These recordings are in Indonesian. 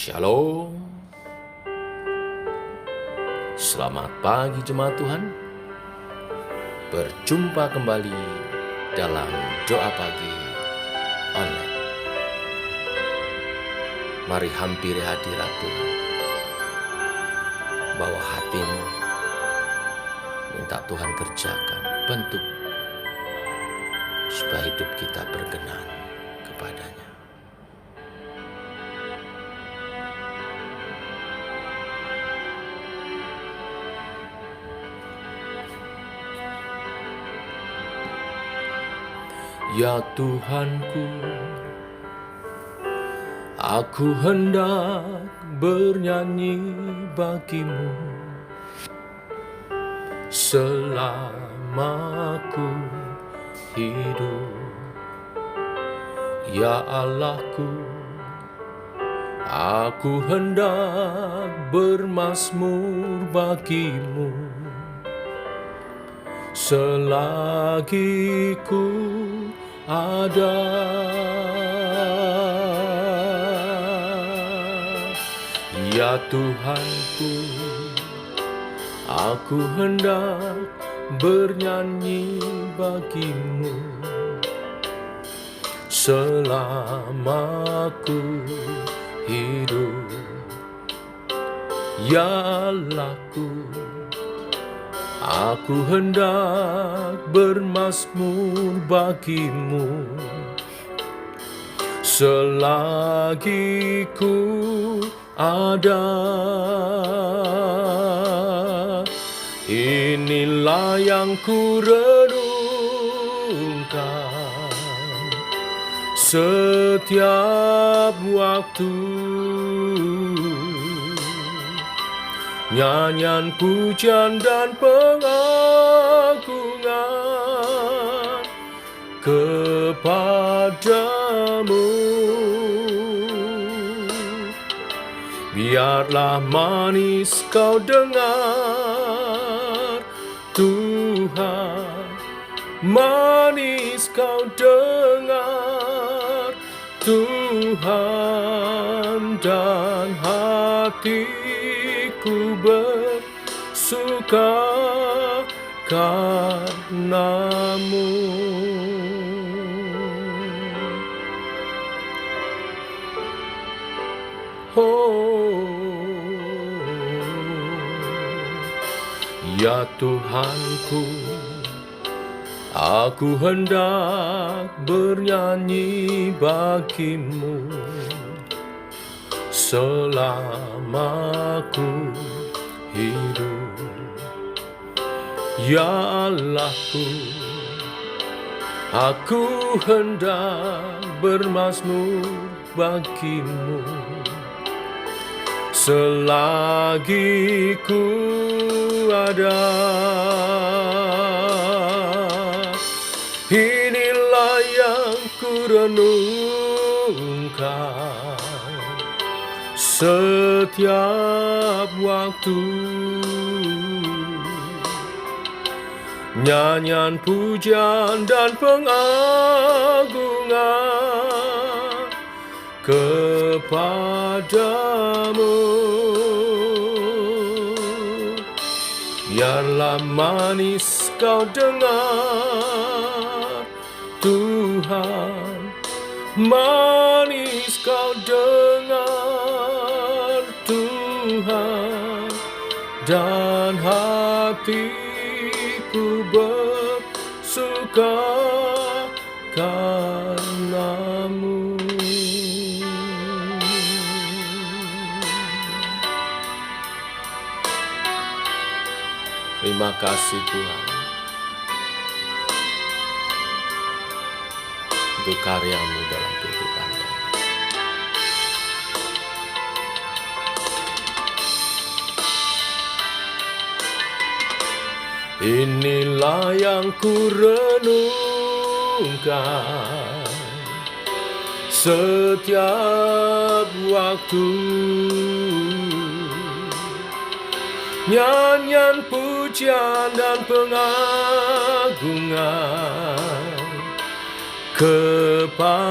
Shalom. Selamat pagi jemaat Tuhan. Berjumpa kembali dalam doa pagi online. Mari hampiri hadirat Tuhan. Bawa hatimu. Minta Tuhan kerjakan, bentuk supaya hidup kita berkenan kepadanya. Ya Tuhanku, aku hendak bernyanyi bagimu selama aku hidup. Ya Allahku, aku hendak bermazmur bagimu selagi ku ada. Ya Tuhanku, aku hendak bernyanyi bagimu selama aku hidup. Ya Allahku, aku hendak bermazmur bagimu selagi ku ada. Inilah yang ku renungkan setiap waktu. Nyanyian pujian dan pengagungan kepadamu. Biarlah manis kau dengar Tuhan, manis kau dengar Tuhan, dan hatiku bersuka karenamu. Ya Tuhanku, aku hendak bernyanyi bagimu selama aku hidup. Ya Allahku, aku hendak bermazmur bagimu selagi ku ada. Inilah yang ku renungkan setiap waktu. Nyanyian pujian dan pengagungan kepadamu. Biarlah manis kau dengar Tuhan, manis kau dengar Tuhan, dan hatiku bersuka karenamu. Terima kasih Tuhan untuk karya-Mu dalam kehidupan kami. Inilah yang ku renungkan setiap waktu. Nyanyian pujian dan pengagungan kepadamu.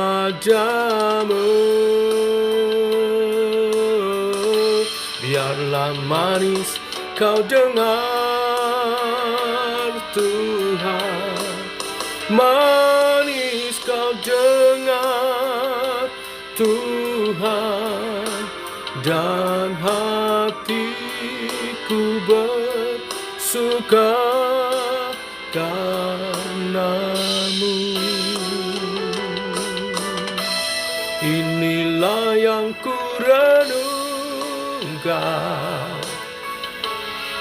Biarlah manis kau dengar Tuhan, manis kau dengar Tuhan, dan hatiku bersuka karenamu. Inilah yang ku renungkan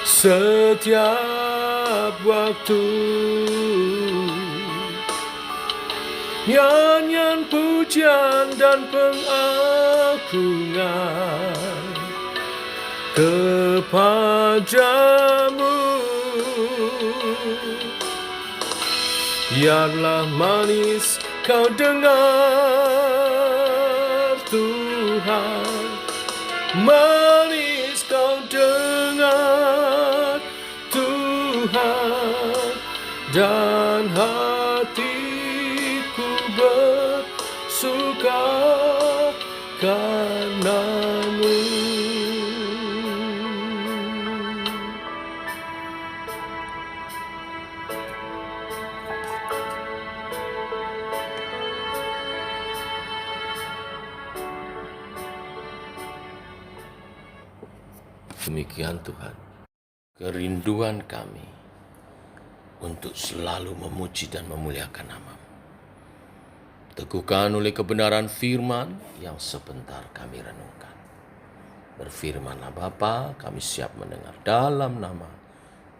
setiap waktu, nyanyian pujian dan pengagungan kepadamu. Biarlah manis kau dengar Tuhan, manis kau dengar Tuhan, dan hatiku bersuka karenamu. Demikian Tuhan, kerinduan kami untuk selalu memuji dan memuliakan nama-Mu. Teguhkan oleh kebenaran firman yang sebentar kami renungkan. Berfirmanlah Bapa, kami siap mendengar dalam nama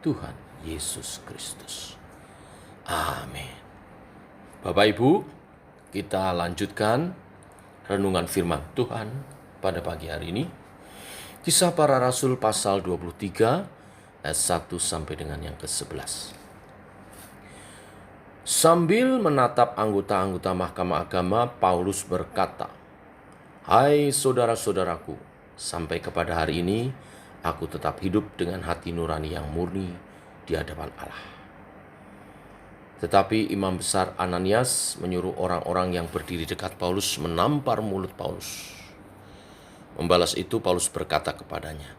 Tuhan Yesus Kristus. Amin. Bapak Ibu, kita lanjutkan renungan firman Tuhan pada pagi hari ini. Kisah Para Rasul pasal 23 ayat 1 sampai dengan yang ke-11. Sambil menatap anggota-anggota Mahkamah Agama, Paulus berkata, "Hai saudara-saudaraku, sampai kepada hari ini aku tetap hidup dengan hati nurani yang murni di hadapan Allah." Tetapi Imam Besar Ananias menyuruh orang-orang yang berdiri dekat Paulus menampar mulut Paulus. Membalas itu Paulus berkata kepadanya,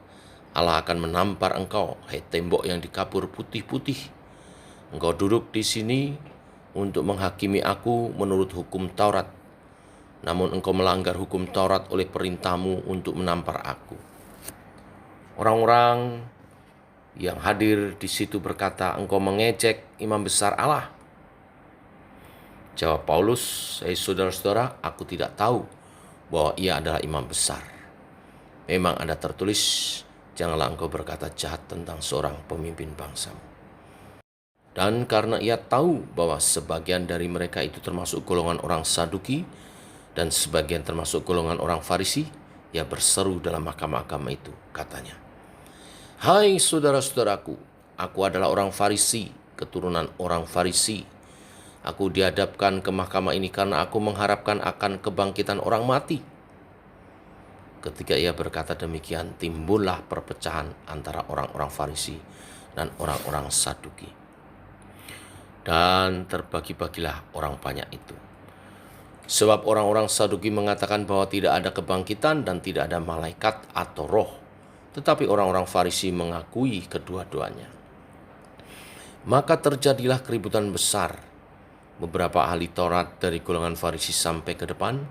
"Allah akan menampar engkau, hai tembok yang dikapur putih-putih. Engkau duduk di sini untuk menghakimi aku menurut hukum Taurat. Namun engkau melanggar hukum Taurat oleh perintahmu untuk menampar aku." Orang-orang yang hadir di situ berkata, "Engkau mengejek imam besar Allah." Jawab Paulus, "Hai saudara-saudara, aku tidak tahu bahwa ia adalah imam besar. Memang ada tertulis, janganlah engkau berkata jahat tentang seorang pemimpin bangsamu." Dan karena ia tahu bahwa sebagian dari mereka itu termasuk golongan orang Saduki dan sebagian termasuk golongan orang Farisi, ia berseru dalam mahkamah agama itu, katanya, "Hai saudara-saudaraku, aku adalah orang Farisi, keturunan orang Farisi. Aku dihadapkan ke mahkamah ini karena aku mengharapkan akan kebangkitan orang mati." Ketika ia berkata demikian, timbullah perpecahan antara orang-orang Farisi dan orang-orang Saduki. Dan terbagi-bagilah orang banyak itu. Sebab orang-orang Saduki mengatakan bahwa tidak ada kebangkitan dan tidak ada malaikat atau roh. Tetapi orang-orang Farisi mengakui kedua-duanya. Maka terjadilah keributan besar. Beberapa ahli Taurat dari golongan Farisi sampai ke depan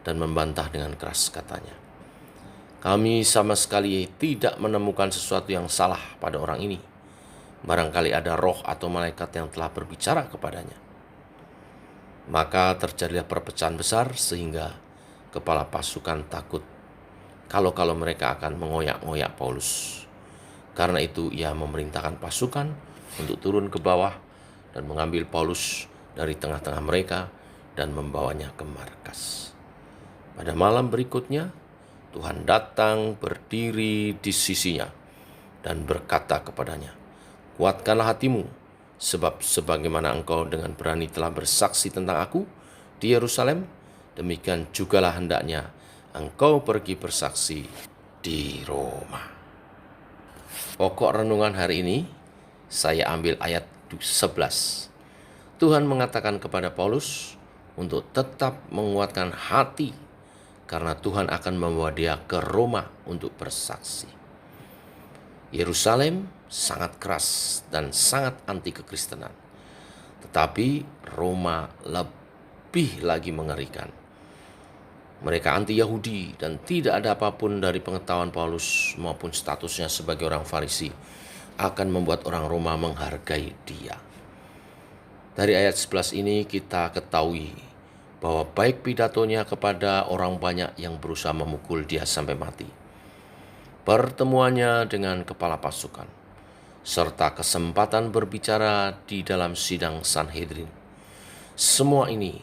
dan membantah dengan keras, katanya, "Kami sama sekali tidak menemukan sesuatu yang salah pada orang ini. Barangkali ada roh atau malaikat yang telah berbicara kepadanya." Maka terjadilah perpecahan besar sehingga kepala pasukan takut kalau mereka akan mengoyak-ngoyak Paulus. Karena itu ia memerintahkan pasukan untuk turun ke bawah dan mengambil Paulus dari tengah-tengah mereka dan membawanya ke markas. Pada malam berikutnya, Tuhan datang berdiri di sisinya dan berkata kepadanya, "Kuatkanlah hatimu, sebab sebagaimana engkau dengan berani telah bersaksi tentang aku di Yerusalem, demikian jugalah hendaknya engkau pergi bersaksi di Roma." Pokok renungan hari ini saya ambil ayat 11. Tuhan mengatakan kepada Paulus untuk tetap menguatkan hati karena Tuhan akan membawa dia ke Roma untuk bersaksi. Yerusalem sangat keras dan sangat anti kekristenan. Tetapi Roma lebih lagi mengerikan. Mereka anti Yahudi dan tidak ada apapun dari pengetahuan Paulus maupun statusnya sebagai orang Farisi akan membuat orang Roma menghargai dia. Dari ayat 11 ini kita ketahui bahwa baik pidatonya kepada orang banyak yang berusaha memukul dia sampai mati, pertemuannya dengan kepala pasukan, serta kesempatan berbicara di dalam sidang Sanhedrin. Semua ini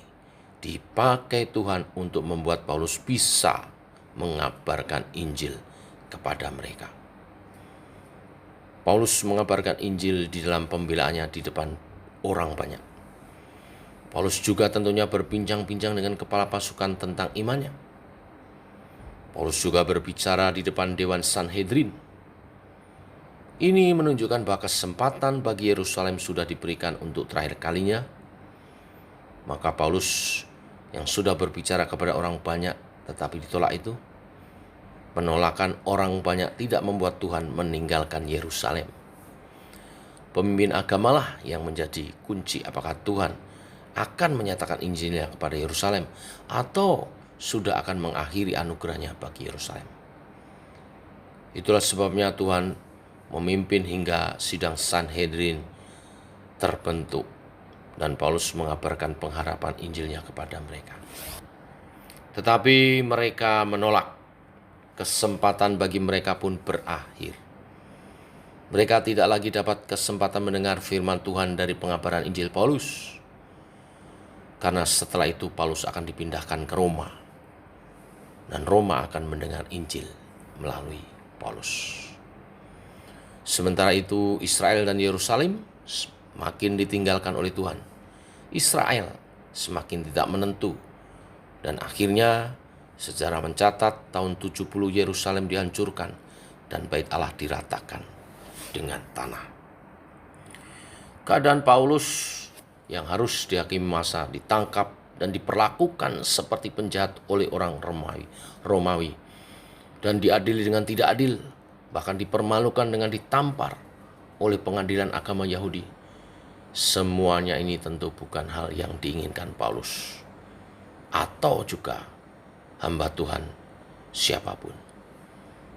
dipakai Tuhan untuk membuat Paulus bisa mengabarkan Injil kepada mereka. Paulus mengabarkan Injil di dalam pembelaannya di depan orang banyak. Paulus juga tentunya berbincang-bincang dengan kepala pasukan tentang imannya. Paulus juga berbicara di depan Dewan Sanhedrin. Ini menunjukkan bahwa kesempatan bagi Yerusalem sudah diberikan untuk terakhir kalinya. Maka Paulus yang sudah berbicara kepada orang banyak tetapi ditolak itu, penolakan orang banyak tidak membuat Tuhan meninggalkan Yerusalem. Pemimpin agamalah yang menjadi kunci apakah Tuhan akan menyatakan Injilnya kepada Yerusalem atau sudah akan mengakhiri anugerahnya bagi Yerusalem. Itulah sebabnya Tuhan memimpin hingga sidang Sanhedrin terbentuk dan Paulus mengabarkan pengharapan Injilnya kepada mereka. Tetapi mereka menolak. Kesempatan bagi mereka pun berakhir. Mereka tidak lagi dapat kesempatan mendengar firman Tuhan dari pengabaran Injil Paulus. Karena setelah itu Paulus akan dipindahkan ke Roma. Dan Roma akan mendengar Injil melalui Paulus. Sementara itu Israel dan Yerusalem semakin ditinggalkan oleh Tuhan. Israel semakin tidak menentu. Dan akhirnya sejarah mencatat tahun 70 Yerusalem dihancurkan dan bait Allah diratakan dengan tanah. Keadaan Paulus yang harus dihakimi masa ditangkap dan diperlakukan seperti penjahat oleh orang Romawi dan diadili dengan tidak adil, bahkan dipermalukan dengan ditampar oleh pengadilan agama Yahudi. Semuanya ini tentu bukan hal yang diinginkan Paulus atau juga hamba Tuhan siapapun.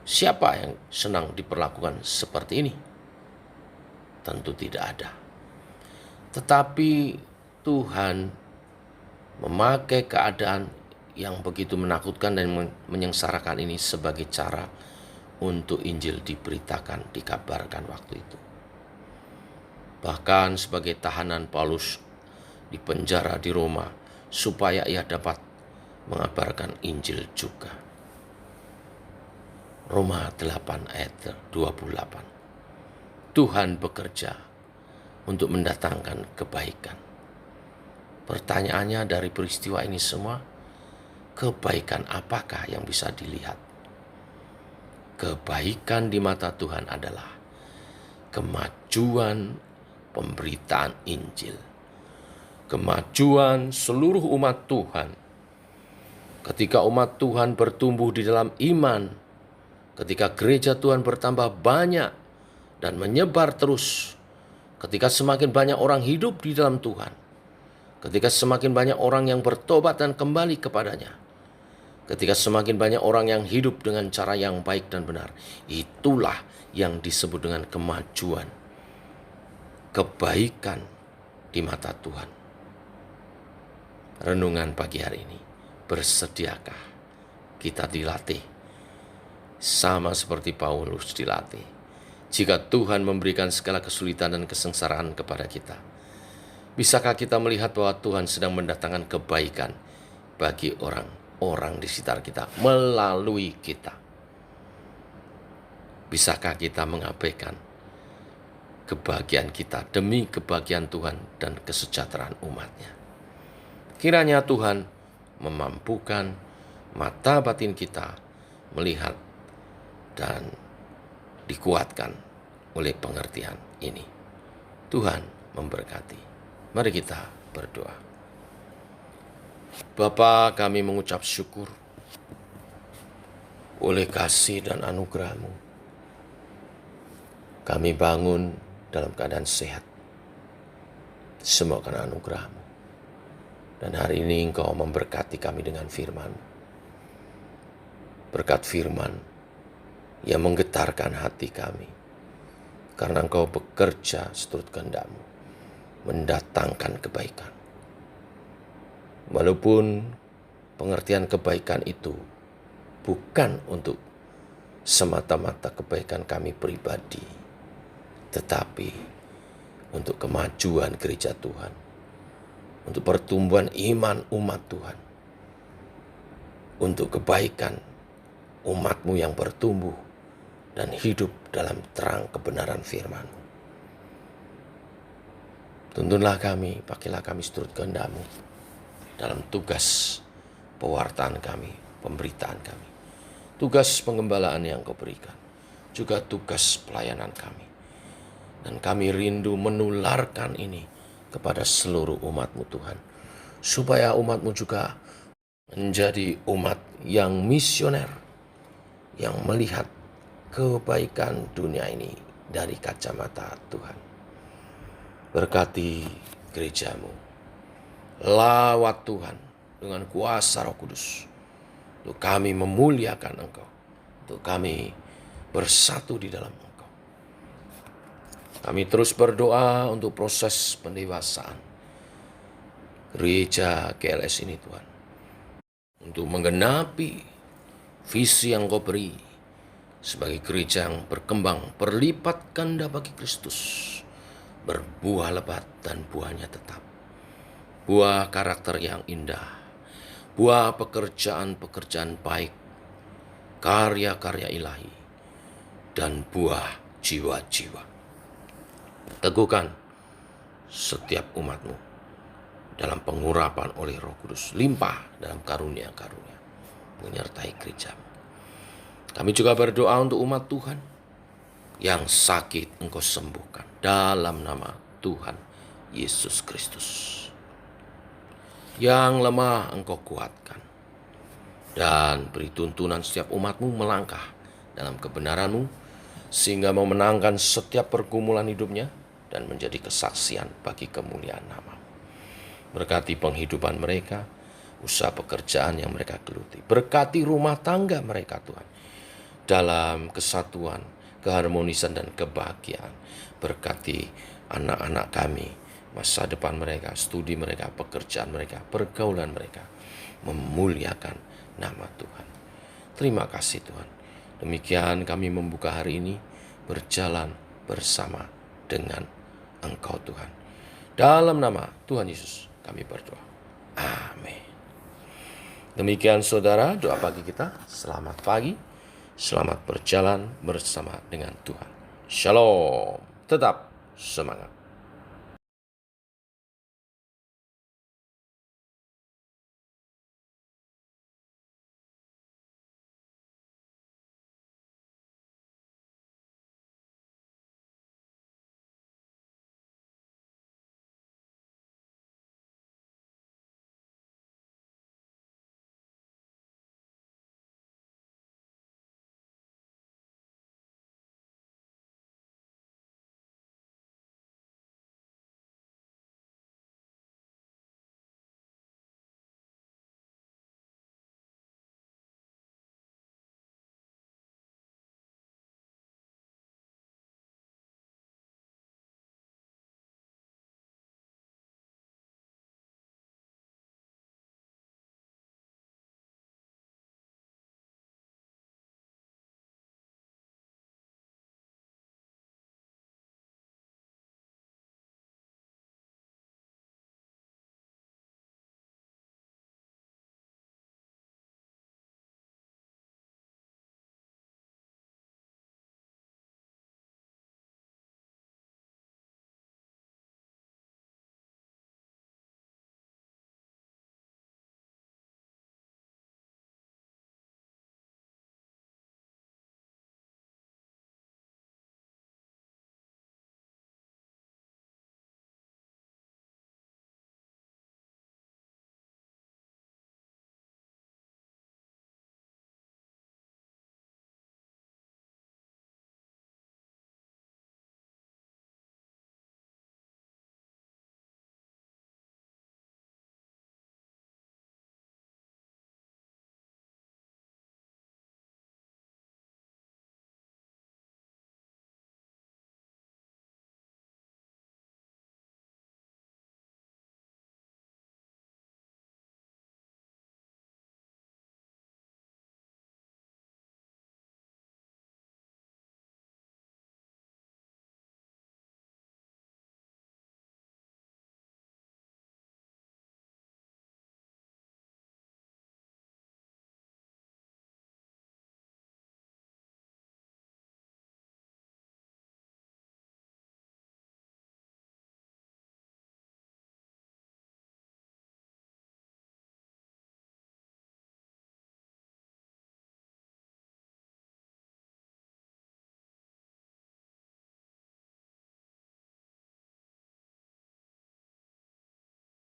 Siapa yang senang diperlakukan seperti ini? Tentu tidak ada. Tetapi Tuhan memakai keadaan yang begitu menakutkan dan menyengsarakan ini sebagai cara untuk Injil diberitakan, dikabarkan waktu itu. Bahkan sebagai tahanan Paulus di penjara di Roma supaya ia dapat mengabarkan Injil juga. Roma 8 ayat 28. Tuhan bekerja untuk mendatangkan kebaikan. Pertanyaannya dari peristiwa ini semua, kebaikan apakah yang bisa dilihat? Kebaikan di mata Tuhan adalah kemajuan pemberitaan Injil. Kemajuan seluruh umat Tuhan. Ketika umat Tuhan bertumbuh di dalam iman, ketika gereja Tuhan bertambah banyak dan menyebar terus, ketika semakin banyak orang hidup di dalam Tuhan, ketika semakin banyak orang yang bertobat dan kembali kepadanya, ketika semakin banyak orang yang hidup dengan cara yang baik dan benar, itulah yang disebut dengan kemajuan, kebaikan di mata Tuhan. Renungan pagi hari ini, bersediakah kita dilatih sama seperti Paulus dilatih? Jika Tuhan memberikan segala kesulitan dan kesengsaraan kepada kita, bisakah kita melihat bahwa Tuhan sedang mendatangkan kebaikan bagi orang-orang di sekitar kita melalui kita? Bisakah kita mengabaikan kebahagiaan kita demi kebahagiaan Tuhan dan kesejahteraan umatnya? Kiranya Tuhan memampukan mata batin kita melihat dan dikuatkan oleh pengertian ini. Tuhan memberkati. Mari kita berdoa. Bapa, kami mengucap syukur oleh kasih dan anugerah-Mu, kami bangun dalam keadaan sehat. Semua karena anugerah-Mu. Dan hari ini Engkau memberkati kami dengan firman. Berkat firman yang menggetarkan hati kami. Karena Engkau bekerja seturut kehendak-Mu, mendatangkan kebaikan. Walaupun pengertian kebaikan itu bukan untuk semata-mata kebaikan kami pribadi, tetapi untuk kemajuan gereja Tuhan, untuk pertumbuhan iman umat Tuhan, untuk kebaikan umat-Mu yang bertumbuh dan hidup dalam terang kebenaran firman-Mu. Tuntunlah kami, pakailah kami seturut kehendak-Mu dalam tugas pewartaan kami, pemberitaan kami, tugas pengembalaan yang Kau berikan, juga tugas pelayanan kami. Dan kami rindu menularkan ini kepada seluruh umat-Mu Tuhan, supaya umat-Mu juga menjadi umat yang misioner, yang melihat kebaikan dunia ini dari kacamata Tuhan. Berkati gereja-Mu, lawat Tuhan dengan kuasa Roh Kudus, untuk kami memuliakan Engkau, untuk kami bersatu di dalam Engkau. Kami terus berdoa untuk proses pendewasaan gereja GLS ini Tuhan, untuk menggenapi visi yang Kau beri sebagai gereja yang berkembang berlipat ganda bagi Kristus, berbuah lebat dan buahnya tetap, buah karakter yang indah, buah pekerjaan-pekerjaan baik, karya-karya ilahi, dan buah jiwa-jiwa. Teguhkan setiap umat-Mu dalam pengurapan oleh Roh Kudus, limpah dalam karunia-karunia, menyertai gereja-Mu. Kami juga berdoa untuk umat Tuhan yang sakit Engkau sembuhkan dalam nama Tuhan Yesus Kristus. Yang lemah Engkau kuatkan, dan beri tuntunan setiap umat-Mu melangkah dalam kebenaran-Mu, sehingga memenangkan setiap pergumulan hidupnya dan menjadi kesaksian bagi kemuliaan nama. Berkati penghidupan mereka, usaha pekerjaan yang mereka geluti. Berkati rumah tangga mereka Tuhan, dalam kesatuan, keharmonisan, dan kebahagiaan. Berkati anak-anak kami, masa depan mereka, studi mereka, pekerjaan mereka, pergaulan mereka, memuliakan nama Tuhan. Terima kasih Tuhan. Demikian kami membuka hari ini, berjalan bersama dengan Engkau Tuhan. Dalam nama Tuhan Yesus kami berdoa. Amin. Demikian saudara, doa pagi kita. Selamat pagi, selamat berjalan bersama dengan Tuhan. Shalom. Tetap semangat.